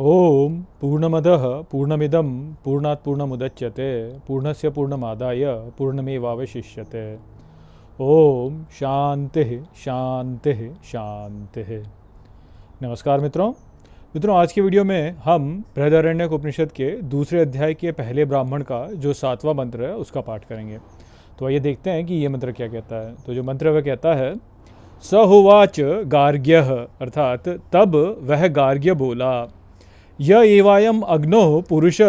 ओम पूर्णमदः पूर्णमिदं पूर्णात् पूर्णमुदच्यते पूर्णस्य पूर्णमादाय पूर्णमेवावशिष्यते। ओम शांति शांति शांति। नमस्कार मित्रों। आज की वीडियो में हम बृहदारण्यक उपनिषद के दूसरे अध्याय के पहले ब्राह्मण का जो 7वां मंत्र है उसका पाठ करेंगे। तो आइए देखते हैं कि ये मंत्र क्या कहता है। तो जो मंत्र वह कहता है, स होवाच गार्ग्यः, अर्थात तब वह गार्ग्य बोला, य एवायम अग्नो पुरुष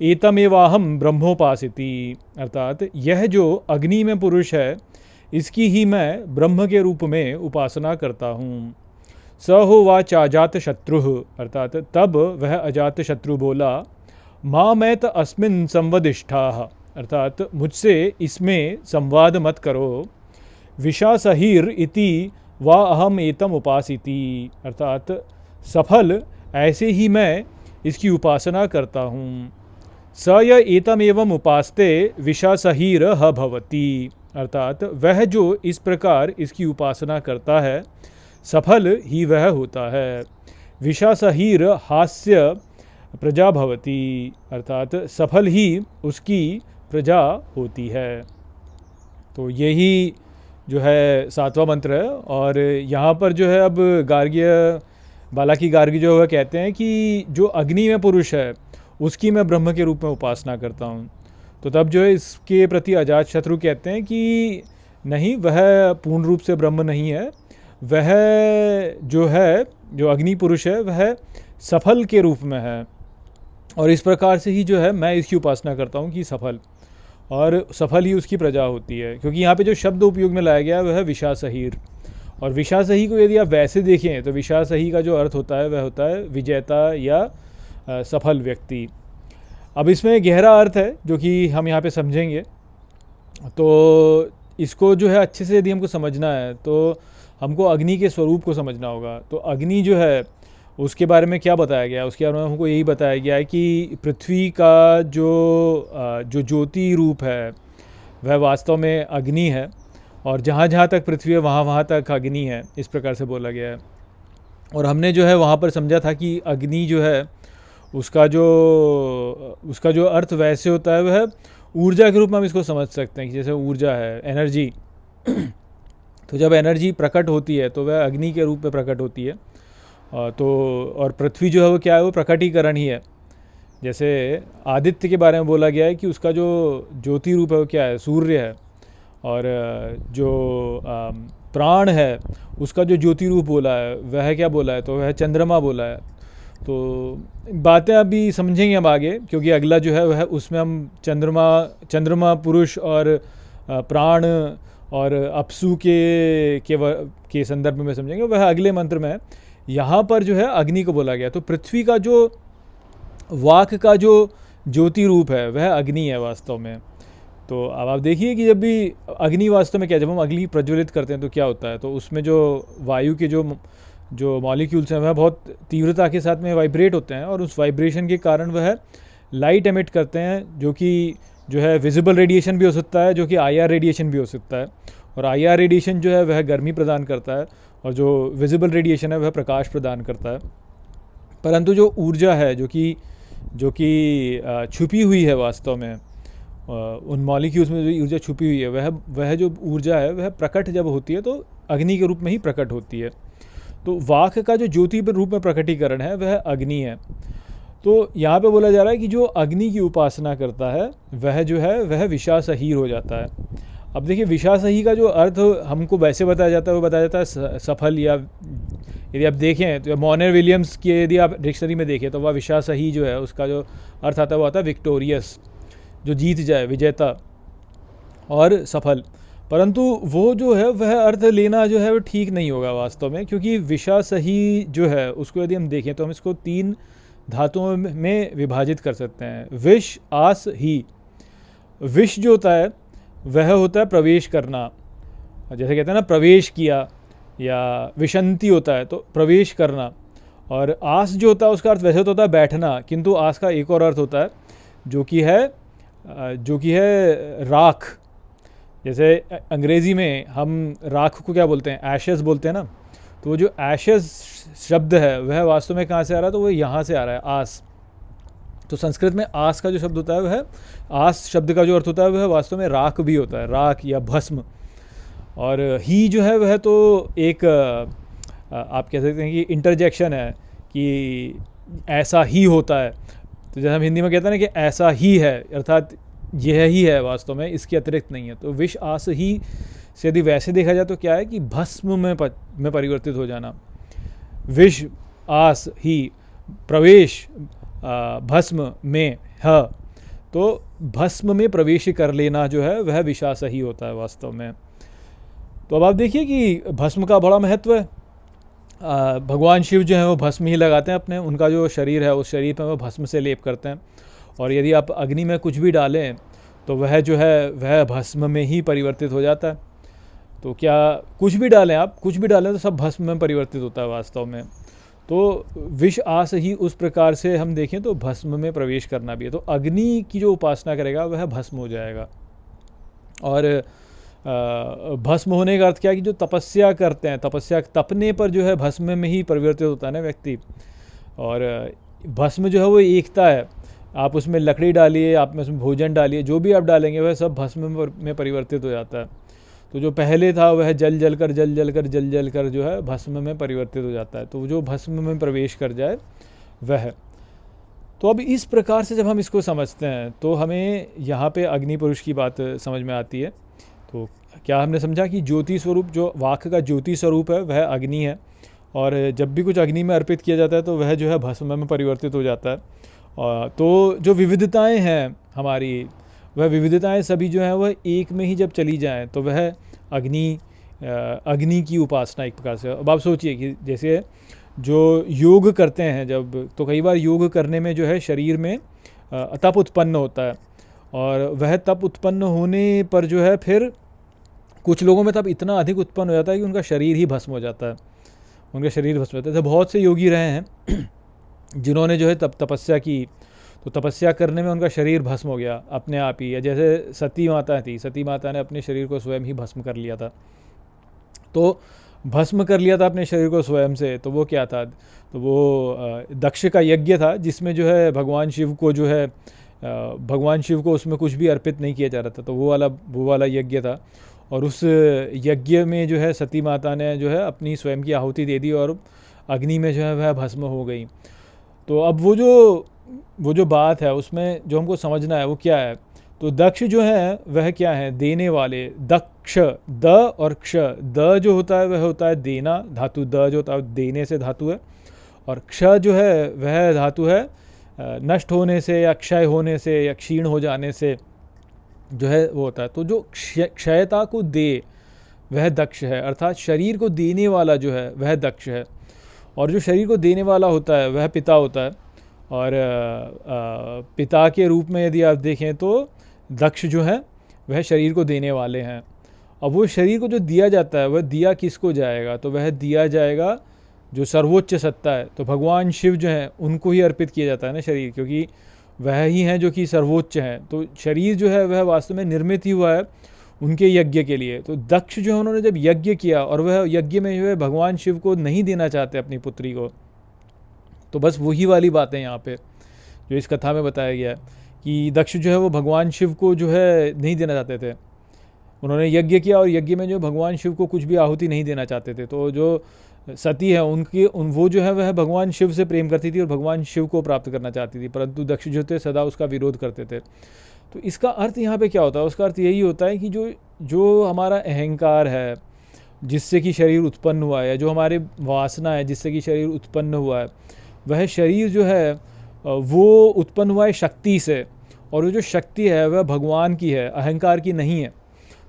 एतमेवाहम ब्रह्मोपासिति, अर्थात यह जो अग्नि में पुरुष है इसकी ही मैं ब्रह्म के रूप में उपासना करता हूँ। स होवाच अजात शत्रु, अर्थात तब वह अजात शत्रु बोला, माँ मैत अस्मिन् संवदिष्ठाः, अर्थात मुझसे इसमें संवाद मत करो। विशासहीर इति वा अहम एतम उपासिति, अर्थात सफल ऐसे ही मैं इसकी उपासना करता हूँ। स य एतम एवं उपास्ते विशासहीर ह भवति, अर्थात वह जो इस प्रकार इसकी उपासना करता है सफल ही वह होता है। विशासहीर हास्य प्रजा भवति, अर्थात सफल ही उसकी प्रजा होती है। तो यही जो है 7वां मंत्र है। और यहाँ पर जो है अब गार्ग्य बालाकी गार्गी जो है कहते हैं कि जो अग्नि में पुरुष है उसकी मैं ब्रह्म के रूप में उपासना करता हूँ। तो तब जो है इसके प्रति अजात शत्रु कहते हैं कि नहीं, वह पूर्ण रूप से ब्रह्म नहीं है, वह जो है जो अग्नि पुरुष है वह सफल के रूप में है। और इस प्रकार से ही जो है मैं इसकी उपासना करता हूँ कि सफल, और सफल ही उसकी प्रजा होती है। क्योंकि यहाँ पे जो शब्द उपयोग में लाया गया है वह है विशासहीर। और विशासही को यदि आप वैसे देखें तो विशासही का जो अर्थ होता है वह होता है विजेता या सफल व्यक्ति। अब इसमें गहरा अर्थ है जो कि हम यहाँ पे समझेंगे। तो इसको जो है अच्छे से यदि हमको समझना है तो हमको अग्नि के स्वरूप को समझना होगा। तो अग्नि जो है उसके बारे में क्या बताया गया है, उसके बारे में हमको यही बताया गया है कि पृथ्वी का जो ज्योति रूप है वह वास्तव में अग्नि है, और जहाँ जहाँ तक पृथ्वी है वहाँ वहाँ तक अग्नि है, इस प्रकार से बोला गया है। और हमने जो है वहाँ पर समझा था कि अग्नि जो है उसका जो अर्थ वैसे होता है वह ऊर्जा के रूप में हम इसको समझ सकते हैं कि जैसे ऊर्जा है, एनर्जी। तो जब एनर्जी प्रकट होती है तो वह अग्नि के रूप में प्रकट होती है। और पृथ्वी जो है वो क्या है, वो प्रकटीकरण ही है। जैसे आदित्य के बारे में बोला गया है कि उसका जो ज्योति रूप है वो क्या है, सूर्य है। और जो प्राण है उसका जो ज्योति रूप बोला है वह क्या बोला है, तो वह चंद्रमा बोला है। तो बातें अभी समझेंगे हम आगे, क्योंकि अगला जो है वह उसमें हम चंद्रमा पुरुष और प्राण और अपसु के संदर्भ में समझेंगे, वह अगले मंत्र में है। यहाँ पर जो है अग्नि को बोला गया। तो पृथ्वी का जो वाक का जो ज्योति रूप है वह अग्नि है वास्तव में। तो अब आप देखिए कि जब भी अग्नि वास्तव में क्या, जब हम अग्नि प्रज्वलित करते हैं तो क्या होता है, तो उसमें जो वायु के जो मॉलिक्यूल्स हैं वह बहुत तीव्रता के साथ में वाइब्रेट होते हैं, और उस वाइब्रेशन के कारण वह लाइट एमिट करते हैं, जो कि जो है विजिबल रेडिएशन भी हो सकता है, जो कि आईआर रेडिएशन भी हो सकता है। और आईआर रेडिएशन जो है वह गर्मी प्रदान करता है, और जो विजिबल रेडिएशन है वह प्रकाश प्रदान करता है। परंतु जो ऊर्जा है जो कि छुपी हुई है वास्तव में, उन मॉलिक्यूल्स में जो ऊर्जा छुपी हुई है वह जो ऊर्जा है वह प्रकट जब होती है तो अग्नि के रूप में ही प्रकट होती है। तो वाक का जो ज्योति रूप में प्रकटीकरण है वह अग्नि है। तो यहाँ पे बोला जा रहा है कि जो अग्नि की उपासना करता है वह जो है वह विशासहीर हो जाता है। अब देखिए, विशासही का जो अर्थ हमको वैसे बताया जाता है वो बताया जाता है सफल, या यदि आप देखें तो मॉनर विलियम्स के यदि आप डिक्शनरी में देखें तो वह विशासही जो है उसका जो अर्थ आता है वो आता है विक्टोरियस, जो जीत जाए, विजेता और सफल। परंतु वो जो है वह अर्थ लेना जो है वो ठीक नहीं होगा वास्तव में, क्योंकि विशासही जो है उसको यदि हम देखें तो हम इसको 3 धातुओं में विभाजित कर सकते हैं। विश, आस, ही। विश जो होता है वह होता है प्रवेश करना, जैसे कहते हैं ना प्रवेश किया, या विशंति होता है तो प्रवेश करना। और आस जो होता है उसका अर्थ वैसे तो होता है बैठना, किंतु आस का एक और अर्थ होता है जो कि है राख। जैसे अंग्रेज़ी में हम राख को क्या बोलते हैं, एशेस बोलते हैं ना। तो वो जो एशेस शब्द है वह वास्तव में कहाँ से आ रहा है, तो वो यहाँ से आ रहा है, आस। तो संस्कृत में आस का जो शब्द होता है वह, आस शब्द का जो अर्थ होता है वह वास्तव में राख भी होता है, राख या भस्म। और ही जो है वह तो एक आप कह सकते हैं कि इंटरजेक्शन है, कि ऐसा ही होता है। तो जैसे हम हिंदी में कहते हैं ना कि ऐसा ही है, अर्थात यह ही है, वास्तव में इसके अतिरिक्त नहीं है। तो विष आस ही से यदि वैसे देखा जाए तो क्या है कि भस्म में परिवर्तित हो जाना। विष आस ही, प्रवेश भस्म में है, तो भस्म में प्रवेश कर लेना जो है वह विषास ही होता है वास्तव में। तो अब आप देखिए कि भस्म का बड़ा महत्व है। भगवान शिव जो है वो भस्म ही लगाते हैं अपने, उनका जो शरीर है उस शरीर पर वो भस्म से लेप करते हैं। और यदि आप अग्नि में कुछ भी डालें तो वह जो है वह भस्म में ही परिवर्तित हो जाता है। तो क्या कुछ भी डालें, आप कुछ भी डालें तो सब भस्म में परिवर्तित होता है वास्तव में। तो विष आस ही उस प्रकार से हम देखें तो भस्म में प्रवेश करना भी है। तो अग्नि की जो उपासना करेगा वह भस्म हो जाएगा। और भस्म होने का अर्थ क्या है कि जो तपस्या करते हैं, तपस्या तपने पर जो है भस्म में ही परिवर्तित होता है ना व्यक्ति। और भस्म जो है वो एकता है, आप उसमें लकड़ी डालिए, आप में उसमें भोजन डालिए, जो भी आप डालेंगे वह सब भस्म में परिवर्तित हो जाता है। तो जो पहले था वह जल जल कर जो है भस्म में परिवर्तित हो जाता है। तो जो भस्म में प्रवेश कर जाए वह। तो अब इस प्रकार से जब हम इसको समझते हैं तो हमें यहाँ पे अग्नि पुरुष की बात समझ में आती है। तो क्या हमने समझा कि ज्योति स्वरूप, जो वाक का ज्योति स्वरूप है वह अग्नि है। और जब भी कुछ अग्नि में अर्पित किया जाता है तो वह जो है भस्म में परिवर्तित हो जाता है। तो जो विविधताएं हैं हमारी, वह विविधताएं सभी जो हैं वह एक में ही जब चली जाएं तो वह अग्नि की उपासना एक प्रकार से। अब आप सोचिए कि जैसे जो योग करते हैं जब, तो कई बार योग करने में जो है शरीर में तप उत्पन्न होता है। और वह तप उत्पन्न होने पर जो है फिर कुछ लोगों में तप इतना अधिक उत्पन्न हो जाता है कि उनका शरीर ही भस्म हो जाता है, उनका शरीर भस्म हो जाता है। बहुत से योगी रहे हैं जिन्होंने जो है तपस्या की, तो तपस्या करने में उनका शरीर भस्म हो गया अपने आप ही। जैसे सती माता थी, सती माता ने अपने शरीर को स्वयं ही भस्म कर लिया था। तो भस्म कर लिया था अपने शरीर को स्वयं से, तो वो क्या था, तो वो दक्ष का यज्ञ था जिसमें जो है भगवान शिव को जो है भगवान शिव को उसमें कुछ भी अर्पित नहीं किया जा रहा था। तो वो वाला यज्ञ था। और उस यज्ञ में जो है सती माता ने जो है अपनी स्वयं की आहुति दे दी और अग्नि में जो है वह भस्म हो गई। तो अब वो जो बात है उसमें जो हमको समझना है वो क्या है, तो दक्ष जो है वह क्या है, देने वाले। दक्ष, द और क्ष, द जो होता है वह होता है देना धातु, द जो होता है देने से धातु है। और क्ष जो है वह धातु है नष्ट होने से या क्षय होने से या क्षीण हो जाने से जो है वो होता है। तो जो क्षयता को दे वह दक्ष है, अर्थात शरीर को देने वाला जो है वह दक्ष है। और जो शरीर को देने वाला होता है वह पिता होता है। और पिता के रूप में यदि आप देखें तो दक्ष जो है वह शरीर को देने वाले हैं। अब वो शरीर को जो दिया जाता है वह दिया किसको जाएगा, तो वह दिया जाएगा जो सर्वोच्च सत्ता है। तो भगवान शिव जो हैं उनको ही अर्पित किया जाता है ना शरीर, क्योंकि वह ही हैं जो कि सर्वोच्च हैं। तो शरीर जो है वह वास्तव में निर्मित ही हुआ है उनके यज्ञ के लिए। तो दक्ष जो है उन्होंने जब यज्ञ किया और वह यज्ञ में जो है भगवान शिव को नहीं देना चाहते अपनी पुत्री को, तो बस वही वाली बात है यहाँ पे जो इस कथा में बताया गया है कि दक्ष जो है वो भगवान शिव को जो है नहीं देना चाहते थे। उन्होंने यज्ञ किया और यज्ञ में जो भगवान शिव को कुछ भी आहुति नहीं देना चाहते थे। तो जो सती है वो जो है वह भगवान शिव से प्रेम करती थी और भगवान शिव को प्राप्त करना चाहती थी, परंतु दक्ष जो थे सदा उसका विरोध करते थे। तो इसका अर्थ यहाँ पे क्या होता है, उसका अर्थ यही होता है कि जो हमारा अहंकार है जिससे कि शरीर उत्पन्न हुआ है, जो हमारे वासना है जिससे कि शरीर उत्पन्न हुआ है, वह शरीर जो है वो उत्पन्न हुआ है शक्ति से। और वो जो शक्ति है वह भगवान की है, अहंकार की नहीं है।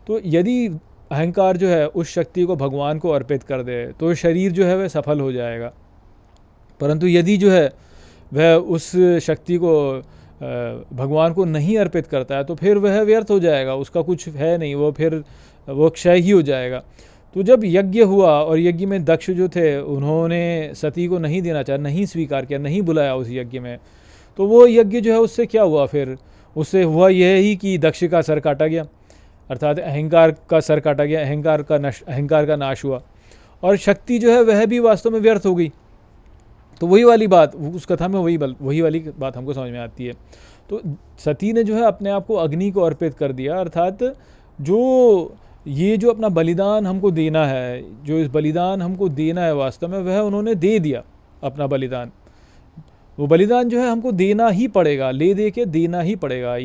तो यदि अहंकार जो है उस शक्ति को भगवान को अर्पित कर दे तो शरीर जो है वह सफल हो जाएगा। परंतु यदि जो है वह उस शक्ति को भगवान को नहीं अर्पित करता है तो फिर वह व्यर्थ हो जाएगा, उसका कुछ है नहीं, वो क्षय ही हो जाएगा। तो जब यज्ञ हुआ और यज्ञ में दक्ष जो थे उन्होंने सती को नहीं देना चाहा, नहीं स्वीकार किया, नहीं बुलाया उस यज्ञ में, तो वो यज्ञ जो है उससे क्या हुआ, फिर उससे हुआ यह ही कि दक्ष का सर काटा गया, अर्थात अहंकार का सर काटा गया, अहंकार का नाश हुआ। और शक्ति जो है वह भी वास्तव में व्यर्थ हो गई। तो वही वाली बात उस कथा में वही वाली बात हमको समझ में आती है। तो सती ने जो है अपने आप को अग्नि को अर्पित कर दिया, अर्थात जो अपना बलिदान हमको देना है, जो इस बलिदान हमको देना है वास्तव में, वह उन्होंने दे दिया अपना बलिदान। वो बलिदान जो है हमको देना ही पड़ेगा, ले दे के देना ही पड़ेगा।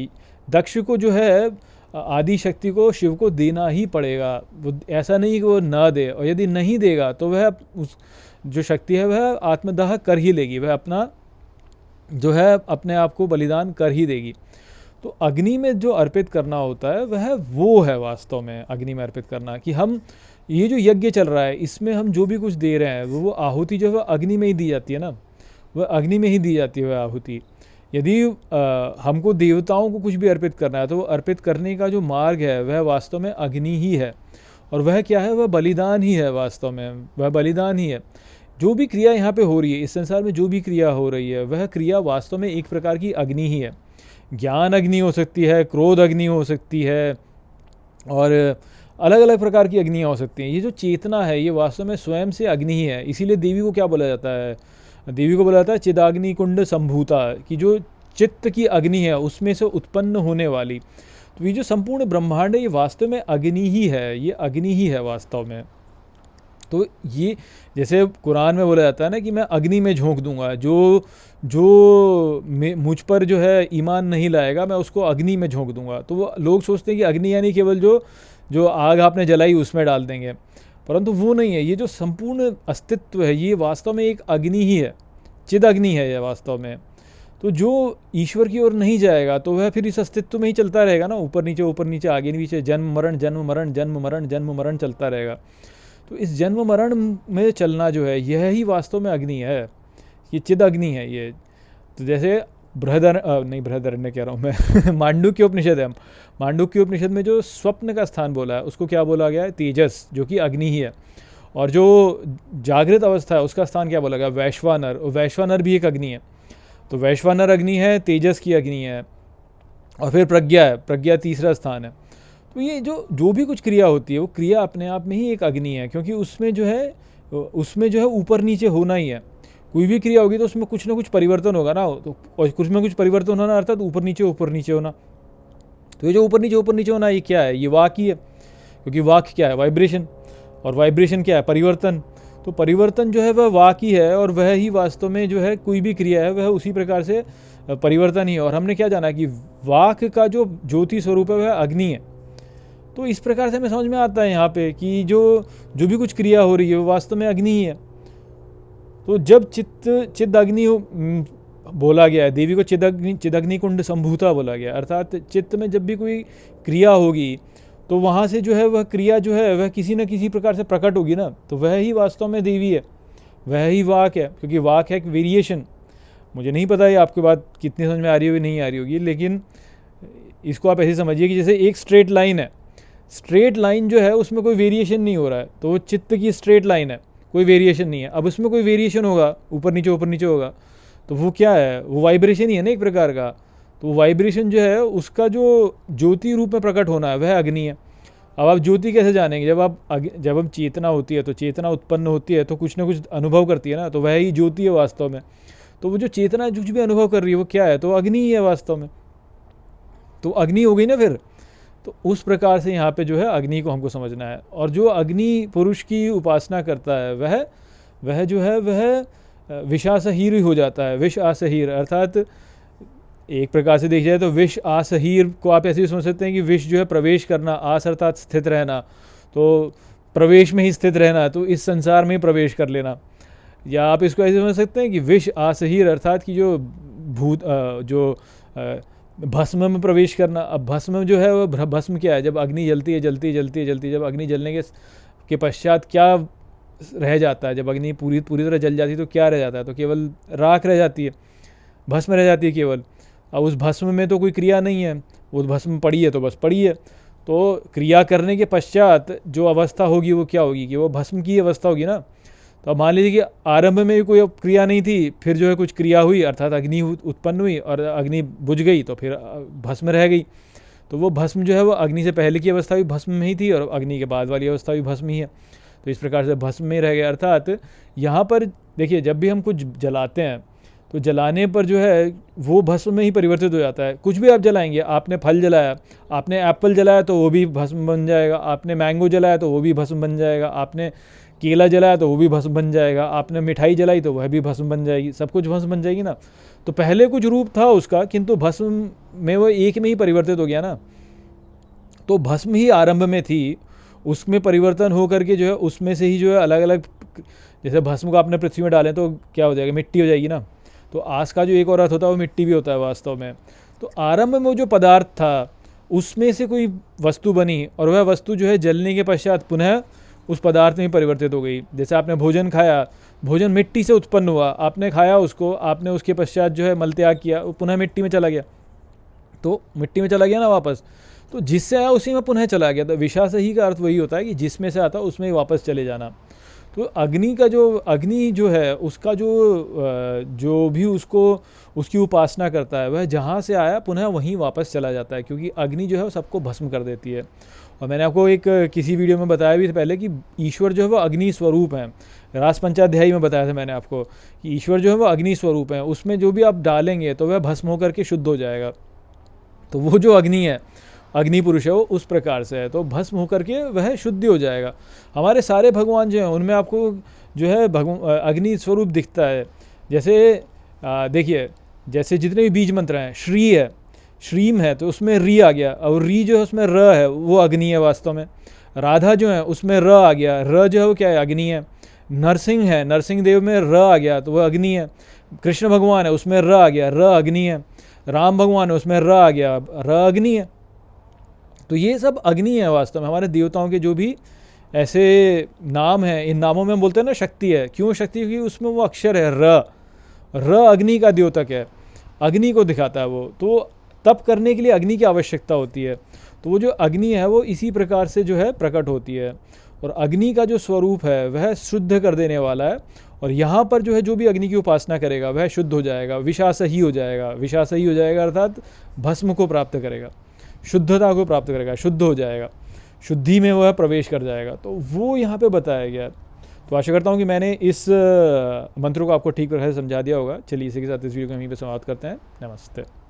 दक्ष को जो है आदि शक्ति को, शिव को देना ही पड़ेगा। वो ऐसा नहीं कि वो ना दे, और यदि नहीं देगा तो वह उस जो शक्ति है वह आत्मदाह कर ही लेगी, वह अपना जो है अपने आप को बलिदान कर ही देगी। तो अग्नि में जो अर्पित करना होता है वह वो है वास्तव में अग्नि में अर्पित करना, कि हम ये जो यज्ञ चल रहा है इसमें हम जो भी कुछ दे रहे हैं वो आहुति जो है वह अग्नि में ही दी जाती है ना, वह अग्नि में ही दी जाती है वह आहुति। यदि हमको देवताओं को कुछ भी अर्पित करना है तो वो अर्पित करने का जो मार्ग है वह वास्तव में अग्नि ही है। और वह क्या है, वह बलिदान ही है, वास्तव में वह बलिदान ही है। जो भी क्रिया यहाँ पे हो रही है, इस संसार में जो भी क्रिया हो रही है, वह क्रिया वास्तव में एक प्रकार की अग्नि ही है। ज्ञान अग्नि हो सकती है, क्रोध अग्नि हो सकती है, और अलग अलग प्रकार की अग्नियाँ हो सकती हैं। ये जो चेतना है ये वास्तव में स्वयं से अग्नि ही है। इसीलिए देवी को क्या बोला जाता है, देवी को बोला जाता है चिदाग्नि कुंड संभूता, कि जो चित्त की अग्नि है उसमें से उत्पन्न होने वाली। तो ये जो संपूर्ण ब्रह्मांड है ये वास्तव में अग्नि ही है, ये अग्नि ही है वास्तव में। तो ये जैसे कुरान में बोला जाता है ना कि मैं अग्नि में झोंक दूंगा, जो मुझ पर जो है ईमान नहीं लाएगा मैं उसको अग्नि में झोंक दूंगा। तो वो लोग सोचते हैं कि अग्नि यानी केवल जो आग आपने जलाई उसमें डाल देंगे, परंतु वो नहीं है। ये जो संपूर्ण अस्तित्व है ये वास्तव में एक अग्नि ही है, चिद अग्नि है ये वास्तव में। तो जो ईश्वर की ओर नहीं जाएगा तो वह फिर इस अस्तित्व में ही चलता रहेगा ना, ऊपर नीचे आगे नीचे, जन्म मरण जन्म मरण जन्म मरण जन्म मरण चलता रहेगा। तो इस जन्म मरण में चलना जो है यह ही वास्तव में अग्नि है, ये चिद अग्नि है ये। तो जैसे बृहदारण्य कह रहा हूँ मैं मांडुक्य उपनिषद है, मांडुक्य उपनिषद में जो स्वप्न का स्थान बोला है उसको क्या बोला गया है, तेजस, जो कि अग्नि ही है। और जो जागृत अवस्था है उसका स्थान क्या बोला गया, वैश्वानर, और वैश्वानर भी एक अग्नि है। तो वैश्वानर अग्नि है, तेजस की अग्नि है, और फिर प्रज्ञा है, प्रज्ञा तीसरा स्थान है। तो ये जो भी कुछ क्रिया होती है वो क्रिया अपने आप में ही एक अग्नि है, क्योंकि उसमें जो है ऊपर नीचे होना ही है। कोई भी क्रिया होगी तो उसमें कुछ ना कुछ परिवर्तन होगा ना, तो और कुछ में कुछ परिवर्तन होना अर्थात ऊपर नीचे ऊपर नीचे होना। तो ये जो ऊपर नीचे होना ये क्या है, ये वाक ही है, क्योंकि वाक क्या है, वाइब्रेशन, और वाइब्रेशन क्या है, परिवर्तन। तो परिवर्तन जो है वह वाक ही है, और वह ही वास्तव में जो है कोई भी क्रिया है वह उसी प्रकार से परिवर्तन ही है। और हमने क्या जाना कि वाक का जो ज्योति स्वरूप है वह अग्नि है। तो इस प्रकार से हमें समझ में आता है यहाँ पे कि जो भी कुछ क्रिया हो रही है वो वास्तव में अग्नि ही है। तो जब चिद अग्नि बोला गया है, देवी को चिदग्नि कुंड संभूता बोला गया, अर्थात चित्त में जब भी कोई क्रिया होगी तो वहाँ से जो है वह क्रिया जो है वह किसी न किसी प्रकार से प्रकट होगी ना, तो वह ही वास्तव में देवी है, वह ही वाक है। क्योंकि वाक है एक वेरिएशन। मुझे नहीं पता है आपकी बात कितनी समझ में आ रही होगी नहीं आ रही होगी, लेकिन इसको आप ऐसे समझिए कि जैसे एक स्ट्रेट लाइन है, स्ट्रेट लाइन जो है उसमें कोई वेरिएशन नहीं हो रहा है, तो वो चित्त की स्ट्रेट लाइन है, कोई वेरिएशन नहीं है। अब उसमें कोई वेरिएशन होगा, ऊपर नीचे होगा, तो वो क्या है, वो वाइब्रेशन ही है ना एक प्रकार का। तो वाइब्रेशन जो है उसका जो ज्योति रूप में प्रकट होना है वह अग्नि है। अब आप ज्योति कैसे जानेंगे, जब हम चेतना होती है तो चेतना उत्पन्न होती है तो कुछ ना कुछ अनुभव करती है ना, तो वह ही ज्योति है वास्तव में। तो वो जो चेतना कुछ भी अनुभव कर रही है वो क्या है, तो अग्नि ही है वास्तव में। तो अग्नि हो गई ना फिर। तो उस प्रकार से यहाँ पे जो है अग्नि को हमको समझना है। और जो अग्नि पुरुष की उपासना करता है वह जो है वह विषासहीर हो जाता है, विष आसहीर, अर्थात एक प्रकार से देखा जाए तो विष आसहीर को आप ऐसे ही समझ सकते हैं कि विष जो है प्रवेश करना, आस अर्थात स्थित रहना, तो प्रवेश में ही स्थित रहना, तो इस संसार में ही प्रवेश कर लेना। या आप इसको ऐसे समझ सकते हैं कि विष आसहीर अर्थात कि जो भस्म में प्रवेश करना। अब भस्म जो है वह भस्म क्या है, जब अग्नि जलती है जब अग्नि जलने के पश्चात क्या रह जाता है, जब अग्नि पूरी तरह जल जाती है तो क्या रह जाता है, तो केवल राख रह जाती है, भस्म रह जाती है केवल। अब उस भस्म में तो कोई क्रिया नहीं है, वो भस्म पड़ी है तो बस पड़ी है। तो क्रिया करने के पश्चात जो अवस्था होगी वो क्या होगी कि वो भस्म की अवस्था होगी ना। तो अब मान लीजिए कि आरंभ में भी कोई क्रिया नहीं थी, फिर जो है कुछ क्रिया हुई अर्थात अग्नि उत्पन्न हुई और अग्नि बुझ गई तो फिर भस्म रह गई। तो वो भस्म जो है वो अग्नि से पहले की अवस्था भी भस्म में ही थी और अग्नि के बाद वाली अवस्था भी भस्म ही है। तो इस प्रकार से भस्म में रह गया। अर्थात यहाँ पर देखिए, जब भी हम कुछ जलाते हैं तो जलाने पर जो है वो भस्म में ही परिवर्तित हो जाता है। कुछ भी आप जलाएंगे, आपने फल जलाया, आपने एप्पल जलाया तो वो भी भस्म बन जाएगा, आपने मैंगो जलाया तो वो भी भस्म बन जाएगा, आपने केला जलाया तो वो भी भस्म बन जाएगा, आपने मिठाई जलाई तो वह भी भस्म बन जाएगी, सब कुछ भस्म बन जाएगी ना। तो पहले कुछ रूप था उसका, किंतु भस्म में वो एक में ही परिवर्तित हो गया ना। तो भस्म ही आरंभ में थी, उसमें परिवर्तन हो करके जो है उसमें से ही जो है अलग अलग, जैसे भस्म को आपने पृथ्वी में डालें तो क्या हो जाएगा, मिट्टी हो जाएगी ना। तो आस का जो एक और अर्थ होता है वो मिट्टी भी होता है वास्तव में। तो आरंभ में जो पदार्थ था उसमें से कोई वस्तु बनी और वह वस्तु जो है जलने के पश्चात पुनः उस पदार्थ में परिवर्तित हो गई। जैसे आपने भोजन खाया, भोजन मिट्टी से उत्पन्न हुआ, आपने खाया उसको, आपने उसके पश्चात जो है मल त्याग किया, वो पुनः मिट्टी में चला गया, तो मिट्टी में चला गया ना वापस। तो जिससे आया उसी में पुनः चला गया। तो विषा से ही का अर्थ वही होता है कि जिसमें से आता उसमें ही वापस चले जाना। तो अग्नि का जो, अग्नि जो है उसका जो भी उसको उसकी उपासना करता है वह जहाँ से आया पुनः वहीं वापस चला जाता है, क्योंकि अग्नि जो है वो सबको भस्म कर देती है। और मैंने आपको एक किसी वीडियो में बताया भी था पहले कि ईश्वर जो है वो अग्नि स्वरूप हैं। रास पंचाध्यायी में बताया था मैंने आपको कि ईश्वर जो है वो अग्नि स्वरूप हैं, उसमें जो भी आप डालेंगे तो वह भस्म होकर के शुद्ध हो जाएगा। तो वो जो अग्नि है, अग्नि पुरुष है, वो उस प्रकार से है, तो भस्म होकर के वह शुद्धि हो जाएगा। हमारे सारे भगवान जो हैं उनमें आपको जो है अग्नि स्वरूप दिखता है। जैसे देखिए, जैसे जितने भी बीज मंत्र हैं, श्री है, श्रीम है, तो उसमें री आ गया, और री जो है उसमें र है, वो अग्नि है वास्तव में। राधा जो है उसमें र आ गया, र जो है वो क्या है, अग्नि है। नरसिंह है, नरसिंह देव में र आ गया तो वह अग्नि है। कृष्ण भगवान है उसमें र आ गया, र अग्नि है। राम भगवान है उसमें र आ गया, र अग्नि है। तो ये सब अग्नि है वास्तव में। हमारे देवताओं के जो भी ऐसे नाम हैं, इन नामों में हम बोलते हैं ना शक्ति है। क्यों शक्ति? क्योंकि उसमें वो अक्षर है र अग्नि का द्योतक है, अग्नि को दिखाता है वो। तो तप करने के लिए अग्नि की आवश्यकता होती है। तो वो जो अग्नि है वो इसी प्रकार से जो है प्रकट होती है। और अग्नि का जो स्वरूप है वह शुद्ध कर देने वाला है। और यहाँ पर जो है जो भी अग्नि की उपासना करेगा वह शुद्ध हो जाएगा, विषासही हो जाएगा। विषासही हो जाएगा अर्थात भस्म को प्राप्त करेगा, शुद्धता को प्राप्त करेगा, शुद्ध हो जाएगा, शुद्धि में वह प्रवेश कर जाएगा। तो वो यहाँ पे बताया गया। तो आशा करता हूँ कि मैंने इस मंत्र को आपको ठीक प्रकार से समझा दिया होगा। चलिए इसी के साथ इस वीडियो को यहीं पे समाप्त करते हैं। नमस्ते।